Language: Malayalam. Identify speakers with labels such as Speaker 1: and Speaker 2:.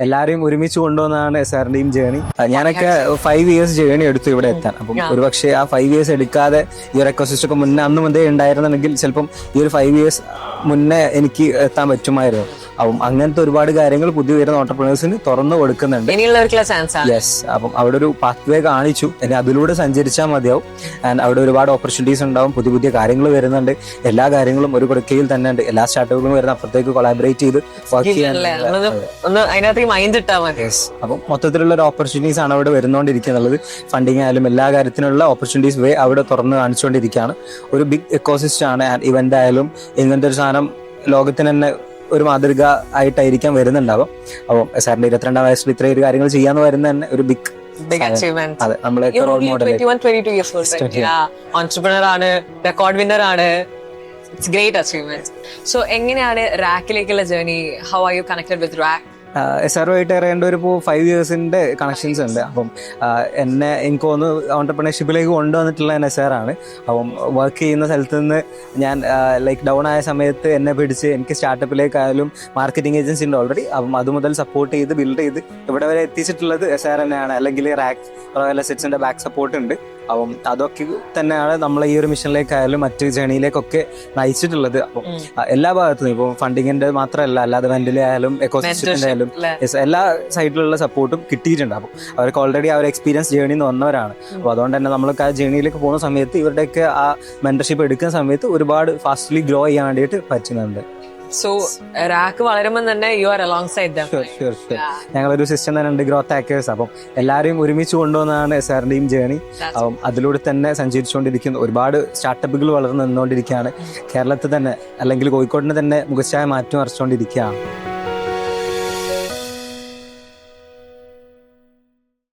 Speaker 1: എല്ലാവരെയും ഒരുമിച്ച് കൊണ്ടുവന്നതാണ് സാറിന്റെയും ജേണി. ഞാനൊക്കെ 5 years ജേണി എടുത്തു ഇവിടെ എത്താൻ. അപ്പം ഒരുപക്ഷെ ആ 5 years എടുക്കാതെ ഈ ഒരു എക്കോസിസ്റ്റം ഒക്കെ മുന്നേ അന്ന് മുതലേ ഉണ്ടായിരുന്നെങ്കിൽ ചിലപ്പം ഈ ഒരു 5 years മുന്നേ എനിക്ക് എത്താൻ പറ്റുമായിരുന്നു. അപ്പം അങ്ങനത്തെ ഒരുപാട് കാര്യങ്ങൾ പുതിയ വരുന്ന ഓണ്ടർപ്രണേഴ്സിന് തുറന്നു കൊടുക്കുന്നുണ്ട്. യെസ്, അപ്പം അവിടെ ഒരു പാത്ത് വേ കാണിച്ചു. ഇനി അതിലൂടെ സഞ്ചരിച്ചാൽ മതിയാവും. ആൻഡ് അവിടെ ഒരുപാട് ഓപ്പർച്യൂണിറ്റീസ് ഉണ്ടാവും. പുതിയ പുതിയ കാര്യങ്ങൾ വരുന്നുണ്ട്. എല്ലാ കാര്യങ്ങളും ഒരു കൊടുക്കയിൽ തന്നെ ഉണ്ട്. എല്ലാ സ്റ്റാർട്ടപ്പുകളും വരുന്ന അപ്പുറത്തേക്ക് കൊളാബറേറ്റ് ചെയ്ത് വർക്ക് ചെയ്യാൻ. അപ്പം മൊത്തത്തിലുള്ള ഒരു ഓപ്പർച്യൂണിറ്റീസ് ആണ് അവിടെ വരുന്നോണ്ടിരിക്കുന്നത്. ഫണ്ടിങ് ആയാലും എല്ലാ കാര്യത്തിനുള്ള ഓപ്പർച്യൂണിറ്റീസ് വേ അവിടെ തുറന്ന് കാണിച്ചുകൊണ്ടിരിക്കുകയാണ്. ഒരു ബിഗ് എക്കോസിസ്റ്റം ആണ്. ആൻഡ് ഇവന്റ് ആയാലും ഇങ്ങനത്തെ ഒരു സാധനം ലോകത്തിന് തന്നെ ഒരു മാതൃക ആയിട്ടായിരിക്കാം വരുന്നുണ്ടാവും. അപ്പം സാറിന്റെ 22ാം വയസ്സിൽ ഇത്രയും കാര്യങ്ങൾ ചെയ്യാന്ന് വരുന്ന തന്നെ ഒരു ബിഗ്
Speaker 2: achievement.
Speaker 1: അതെ, നമ്മളെ role model.
Speaker 2: 22 years old, right? Entrepreneur ആണ്, റെക്കോർഡ് വിന്നർ ആണ്. It's great achievement. So എങ്ങനെയാണ് റാക്കിലേക്കുള്ള journey? How are you connected with RAK?
Speaker 1: SRO-ആയിട്ട് അറിയേണ്ട ഒരു 5 yearsന്റെ കണക്ഷൻസ് ഉണ്ട്. അപ്പം എനിക്ക് തോന്നുന്നു ഓണ്ടർപ്രണർഷിപ്പിലേക്ക് കൊണ്ടുവന്നിട്ടുള്ള SR ആണ്. അപ്പം വർക്ക് ചെയ്യുന്ന സ്ഥലത്ത് നിന്ന് ഞാൻ ഡൗൺ ആയ സമയത്ത് എന്നെ പിടിച്ച് എനിക്ക് സ്റ്റാർട്ടപ്പിലേക്കായാലും മാർക്കറ്റിംഗ് ഏജൻസി ഉണ്ട് ഓൾറെഡി. അപ്പം അത് മുതൽ സപ്പോർട്ട് ചെയ്ത് ബിൽഡ് ചെയ്ത് ഇവിടെ വരെ എത്തിച്ചിട്ടുള്ളത് SR തന്നെയാണ്. അല്ലെങ്കിൽ RAK റോയൽ അസറ്റ്സിന്റെ ബാക്ക് സപ്പോർട്ട് ഉണ്ട്. അപ്പം അതൊക്കെ തന്നെയാണ് നമ്മളെ ഈ ഒരു മിഷനിലേക്കായാലും മറ്റ് ജേണിയിലേക്കൊക്കെ നയിച്ചിട്ടുള്ളത്. അപ്പം എല്ലാ ഭാഗത്തുനിന്നും ഇപ്പോൾ ഫണ്ടിങ്ങിന്റെ മാത്രമല്ല, അല്ലാതെ വെന്റിലെ ആയാലും എക്കോസിസ്റ്റത്തിന്റെ ആയാലും എല്ലാ സൈഡിലുള്ള സപ്പോർട്ടും കിട്ടിയിട്ടുണ്ട്. അപ്പം അവർക്ക് ഓൾറെഡി ആ ഒരു എക്സ്പീരിയൻസ് ജേണിന്ന് വന്നവരാണ്. അപ്പോൾ അതുകൊണ്ട് തന്നെ നമ്മൾക്ക് ആ ജേണിയിലേക്ക് പോകുന്ന സമയത്ത് ഇവരുടെയൊക്കെ ആ മെന്റർഷിപ്പ് എടുക്കുന്ന സമയത്ത് ഒരുപാട് ഫാസ്റ്റ്ലി ഗ്രോ ചെയ്യാൻ വേണ്ടിയിട്ട് പറ്റുന്നുണ്ട്.
Speaker 2: So റാക്ക് വളരുമ്പോൾ തന്നെ യു ആർ അലോങ്സൈഡ് ദം.
Speaker 1: ഞങ്ങളൊരു സിസ്റ്റം തന്നെ ഉണ്ട്, ഗ്രോത്ത് ഹാക്കേഴ്സ്. അപ്പം എല്ലാവരെയും ഒരുമിച്ച് കൊണ്ടുവന്നതാണ് സാറിന്റെയും ജേണി. അപ്പം അതിലൂടെ തന്നെ സഞ്ചരിച്ചുകൊണ്ടിരിക്കുന്നു. ഒരുപാട് സ്റ്റാർട്ടപ്പുകൾ വളർന്നു നിന്നുകൊണ്ടിരിക്കുകയാണ്. കേരളത്തിൽ തന്നെ അല്ലെങ്കിൽ കോഴിക്കോടിന് തന്നെ മുഖച്ഛായ മാറ്റം മറിച്ചുകൊണ്ടിരിക്കുകയാണ്.